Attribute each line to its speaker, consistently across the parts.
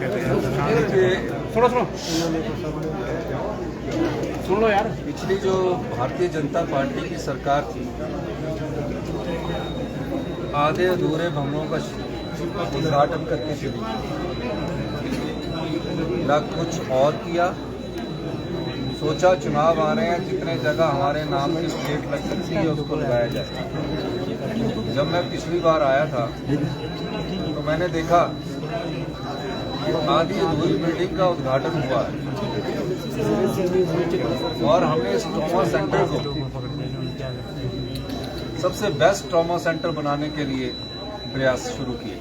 Speaker 1: सुन लो यार।
Speaker 2: पिछली जो भारतीय जनता पार्टी की सरकार थी, आधे अधूरे भवनों का उद्घाटन करके चली, ना कुछ और किया। सोचा चुनाव आ रहे हैं, जितने जगह हमारे नाम की प्लेट लग सकती है उसको लगाया जाए। जब मैं पिछली बार आया था तो मैंने देखा आधी अधूरी बिल्डिंग का उद्घाटन हुआ है और हमने इस ट्रॉमा सेंटर को सबसे बेस्ट ट्रॉमा सेंटर बनाने के लिए प्रयास शुरू किए।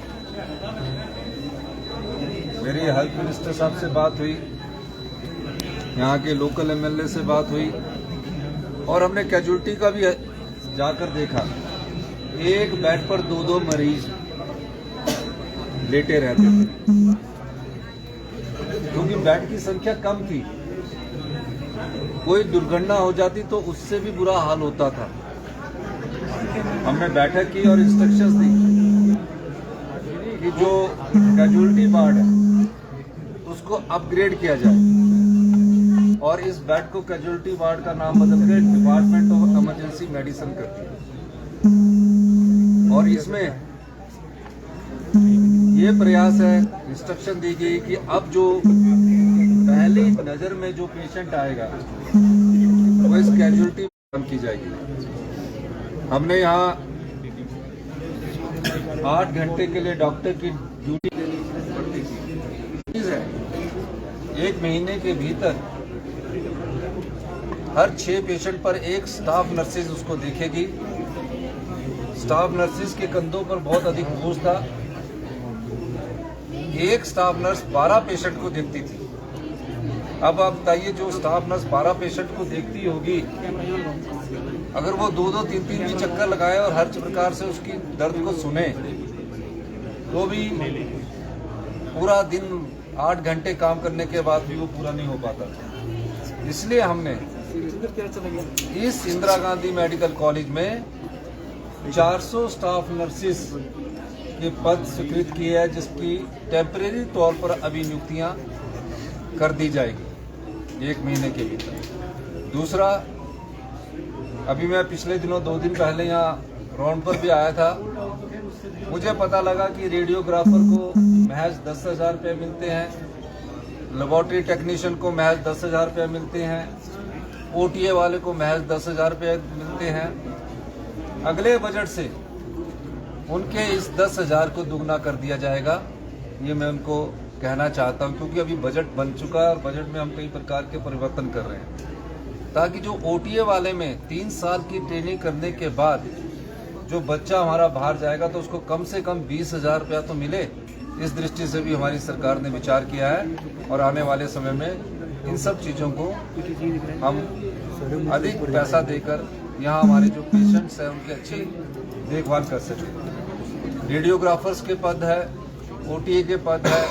Speaker 2: मेरी हेल्थ मिनिस्टर साहब से बात हुई, यहाँ के लोकल एमएलए से बात हुई और हमने कैजुअलिटी का भी जाकर देखा। एक बेड पर दो मरीज लेटे रहते थे क्योंकि बेड की संख्या कम थी। कोई दुर्घटना हो जाती तो उससे भी बुरा हाल होता था। हमने बैठक की और इंस्ट्रक्शंस दी कि जो कैजुअलिटी वार्ड है उसको अपग्रेड किया जाए और इस बेड को कैजुअलिटी वार्ड का नाम बदलकर डिपार्टमेंट ऑफ इमरजेंसी मेडिसिन कर दिया। और इसमें ये प्रयास है, इंस्ट्रक्शन दी गई कि अब जो पहली नजर में जो पेशेंट आएगा वो इस कैजुअलिटी बंद की जाएगी। हमने यहाँ 8 घंटे के लिए डॉक्टर की ड्यूटी देनी पड़ती थी। एक महीने के भीतर हर 6 पेशेंट पर एक स्टाफ नर्सिस उसको देखेगी। स्टाफ नर्सिस के कंधों पर बहुत अधिक बोझ था। एक स्टाफ नर्स 12 पेशेंट को देखती थी। अब आप बताइए, जो स्टाफ नर्स 12 पेशेंट को देखती होगी, अगर वो 2-2, 3-3 भी चक्कर लगाए और हर प्रकार से उसकी दर्द को सुने तो भी पूरा दिन 8 घंटे काम करने के बाद भी वो पूरा नहीं हो पाता। इसलिए हमने इस इंदिरा गांधी मेडिकल कॉलेज में 400 स्टाफ नर्सिस के पद स्वीकृत किए हैं, जिसकी टेम्परेरी तौर पर अभी नियुक्तियां कर दी जाएगी 1 महीने के भीतर। दूसरा, अभी मैं पिछले दिनों 2 दिन पहले यहाँ राउंड पर भी आया था। मुझे पता लगा कि रेडियोग्राफर को महज 10,000 रुपये मिलते हैं, लेबोरेटरी टेक्नीशियन को महज 10,000 रुपये मिलते हैं, ओटीए वाले को महज 10,000 रुपये मिलते हैं। अगले बजट से उनके इस 10,000 को दुगना कर दिया जाएगा। ये मैं उनको कहना चाहता हूं, क्योंकि अभी बजट बन चुका है और बजट में हम कई प्रकार के परिवर्तन कर रहे हैं, ताकि जो ओटीए वाले में 3 साल की ट्रेनिंग करने के बाद जो बच्चा हमारा बाहर जाएगा तो उसको कम से कम 20,000 रुपया तो मिले। इस दृष्टि से भी हमारी सरकार ने विचार किया है और आने वाले समय में इन सब चीज़ों को हम अधिक पैसा देकर यहाँ हमारे जो पेशेंट्स हैं उनकी अच्छी देखभाल कर सकें। रेडियोग्राफर्स के पद है, ओटीए के पद है,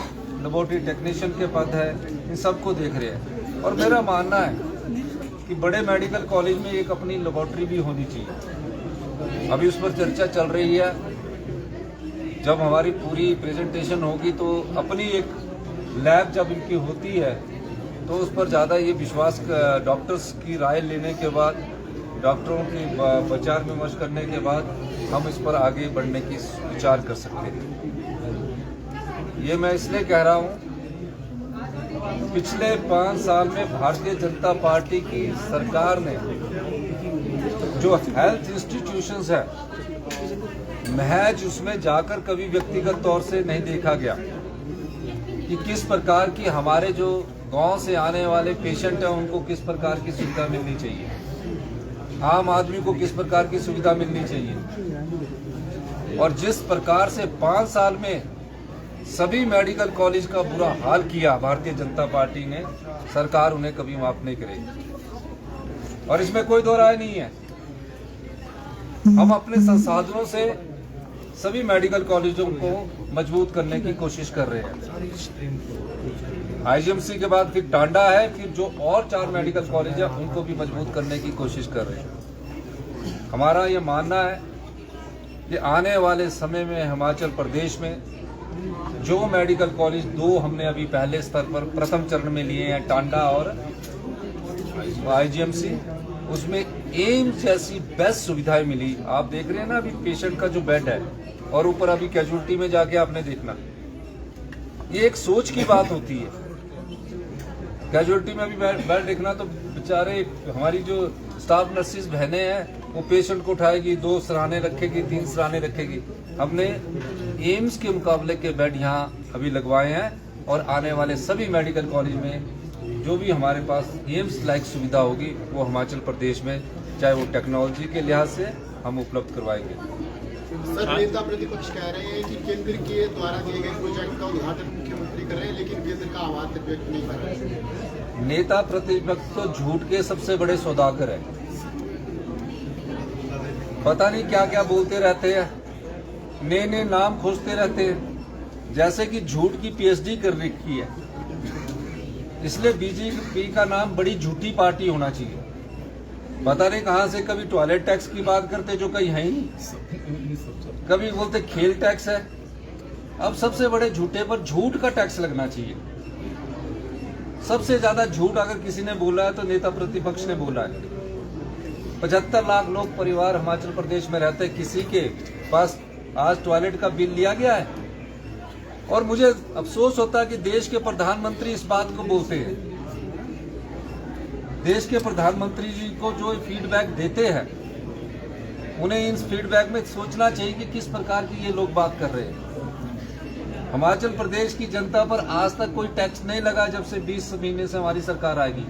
Speaker 2: लेबोरेटरी टेक्नीशियन के पद है, इन सबको देख रहे हैं। और मेरा मानना है कि बड़े मेडिकल कॉलेज में एक अपनी लेबोरेटरी भी होनी चाहिए। अभी उस पर चर्चा चल रही है। जब हमारी पूरी प्रेजेंटेशन होगी तो अपनी एक लैब जब इनकी होती है तो उस पर ज़्यादा ये विश्वास, डॉक्टर्स की राय लेने के बाद, डॉक्टरों की विचार विमर्श करने के बाद हम इस पर आगे बढ़ने की विचार कर सकते हैं। ये मैं इसलिए कह रहा हूँ, पिछले 5 साल में भारतीय जनता पार्टी की सरकार ने जो हेल्थ इंस्टीट्यूशंस है, महज उसमें जाकर कभी व्यक्तिगत तौर से नहीं देखा गया कि किस प्रकार की हमारे जो गांव से आने वाले पेशेंट हैं उनको किस प्रकार की सुविधा मिलनी चाहिए, आम आदमी को किस प्रकार की सुविधा मिलनी चाहिए। और जिस प्रकार से 5 साल में सभी मेडिकल कॉलेज का बुरा हाल किया भारतीय जनता पार्टी ने, सरकार उन्हें कभी माफ नहीं करेगी और इसमें कोई दो राय नहीं है। हम अपने संसाधनों से सभी मेडिकल कॉलेजों को मजबूत करने की कोशिश कर रहे हैं। आईजीएमसी के बाद फिर टांडा है, फिर जो और 4 मेडिकल कॉलेज है उनको भी मजबूत करने की कोशिश कर रहे हैं। हमारा ये मानना है कि आने वाले समय में हिमाचल प्रदेश में जो मेडिकल कॉलेज 2 हमने अभी पहले स्तर पर प्रथम चरण में लिए हैं, टांडा और IGMC, उसमें एम्स जैसी बेस्ट सुविधाएं मिली। आप देख रहे हैं ना अभी पेशेंट का जो बेड है, और ऊपर अभी कैजुअलिटी में जाके आपने देखना, ये एक सोच की बात होती है। कैजुअलिटी में अभी बेड देखना तो बेचारे हमारी जो स्टाफ नर्सिस बहनें हैं वो पेशेंट को उठाएगी, 2 सराहने रखेगी, 3 सराहने रखेगी। हमने एम्स के मुकाबले के बेड यहाँ अभी लगवाए हैं, और आने वाले सभी मेडिकल कॉलेज में जो भी हमारे पास एम्स लाइक सुविधा होगी वो हिमाचल प्रदेश में, चाहे वो टेक्नोलॉजी के लिहाज से, हम उपलब्ध करवाएंगे।
Speaker 3: सर, नेता प्रतिपक्ष कह रहे हैं कि केंद्र के द्वारा दिए गए प्रोजेक्ट का उद्घाटन मुख्यमंत्री कर रहे हैं, लेकिन केंद्र का आभार व्यक्त नहीं कर रहे।
Speaker 2: नेता प्रतिपक्ष तो झूठ के सबसे बड़े सौदागर है, पता नहीं क्या क्या बोलते रहते हैं, नए नए नाम खोजते रहते हैं, जैसे कि झूठ की PhD कर रखी है। इसलिए बीजेपी का नाम बड़ी झूठी पार्टी होना चाहिए। पता नहीं कहां से कभी टॉयलेट टैक्स की बात करते जो कहीं है ही नहीं, कभी बोलते खेल टैक्स है। अब सबसे बड़े झूठे पर झूठ का टैक्स लगना चाहिए। सबसे ज्यादा झूठ अगर किसी ने बोला है तो नेता प्रतिपक्ष ने बोला है। 75 लाख लोग परिवार हिमाचल प्रदेश में रहते, किसी के पास आज टॉयलेट का बिल लिया गया है? और मुझे अफसोस होता है कि देश के प्रधानमंत्री इस बात को बोलते हैं। देश के प्रधानमंत्री जी को जो फीडबैक देते हैं, उन्हें इन फीडबैक में सोचना चाहिए कि किस प्रकार की ये लोग बात कर रहे हैं। हिमाचल प्रदेश की जनता पर आज तक कोई टैक्स नहीं लगा जब से 20 महीने से हमारी सरकार आएगी,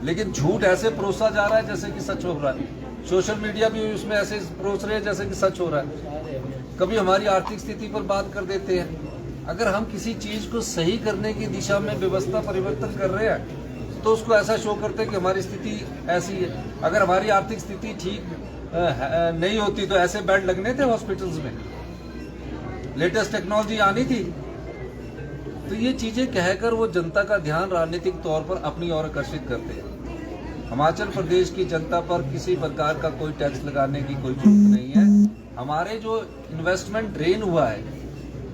Speaker 2: लेकिन झूठ ऐसे परोसा जा रहा है जैसे कि सच हो रहा है। सोशल मीडिया भी उसमें ऐसे परोस रहे हैं जैसे कि सच हो रहा है। कभी हमारी आर्थिक स्थिति पर बात कर देते हैं। अगर हम किसी चीज को सही करने की दिशा में व्यवस्था परिवर्तन कर रहे हैं तो उसको ऐसा शो करते हैं कि हमारी स्थिति ऐसी है। अगर हमारी आर्थिक स्थिति ठीक नहीं होती तो ऐसे बेड लगने थे हॉस्पिटल्स में, लेटेस्ट टेक्नोलॉजी आनी थी। तो ये चीजें कहकर वो जनता का ध्यान राजनीतिक तौर पर अपनी ओर आकर्षित करते हैं। हिमाचल प्रदेश की जनता पर किसी प्रकार का कोई टैक्स लगाने की कोई जरूरत नहीं है। हमारे जो इन्वेस्टमेंट ड्रेन हुआ है,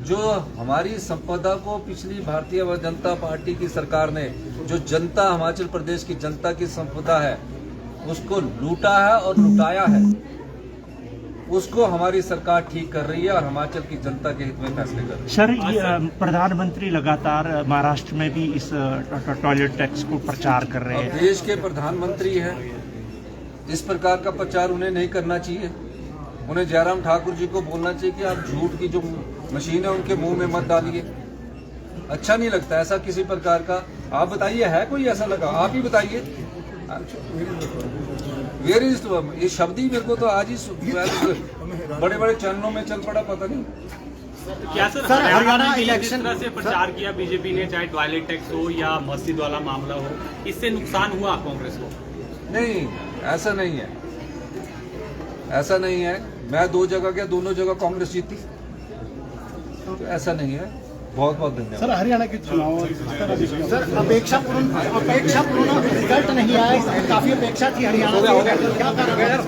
Speaker 2: जो हमारी संपदा को पिछली भारतीय जनता पार्टी की सरकार ने, जो जनता हिमाचल प्रदेश की जनता की संपदा है उसको लूटा है और लुटाया है, उसको हमारी सरकार ठीक कर रही है और हिमाचल की जनता के हित में फैसले कर रही है।
Speaker 4: सर, प्रधानमंत्री लगातार महाराष्ट्र में भी इस टॉयलेट टैक्स को प्रचार कर रहे हैं।
Speaker 2: देश के प्रधानमंत्री हैं, इस प्रकार का प्रचार उन्हें नहीं करना चाहिए। उन्हें जयराम ठाकुर जी को बोलना चाहिए कि आप झूठ की जो मशीन है उनके मुंह में मत डालिए। अच्छा नहीं लगता ऐसा किसी प्रकार का। आप बताइए, है कोई ऐसा लगा? आप ही बताइए। वेयर इज ये शब्द ही मेरे को तो आज ही बड़े बड़े चैनलों में चल पड़ा, पता नहीं
Speaker 1: क्या। सर, हरियाणा इलेक्शन तरह से प्रचार किया बीजेपी ने, चाहे टॉयलेट टैक्स हो या मस्जिद वाला मामला हो, इससे नुकसान हुआ कांग्रेस को?
Speaker 2: नहीं, ऐसा नहीं है, ऐसा नहीं है। मैं 2 जगह गया, दोनों जगह कांग्रेस जीती, तो ऐसा नहीं है। बहुत बहुत धन्यवाद।
Speaker 3: सर, हरियाणा के चुनाव सर अपेक्षापूर्ण रिजल्ट नहीं आया, काफी अपेक्षा थी हरियाणा से, क्या कारण?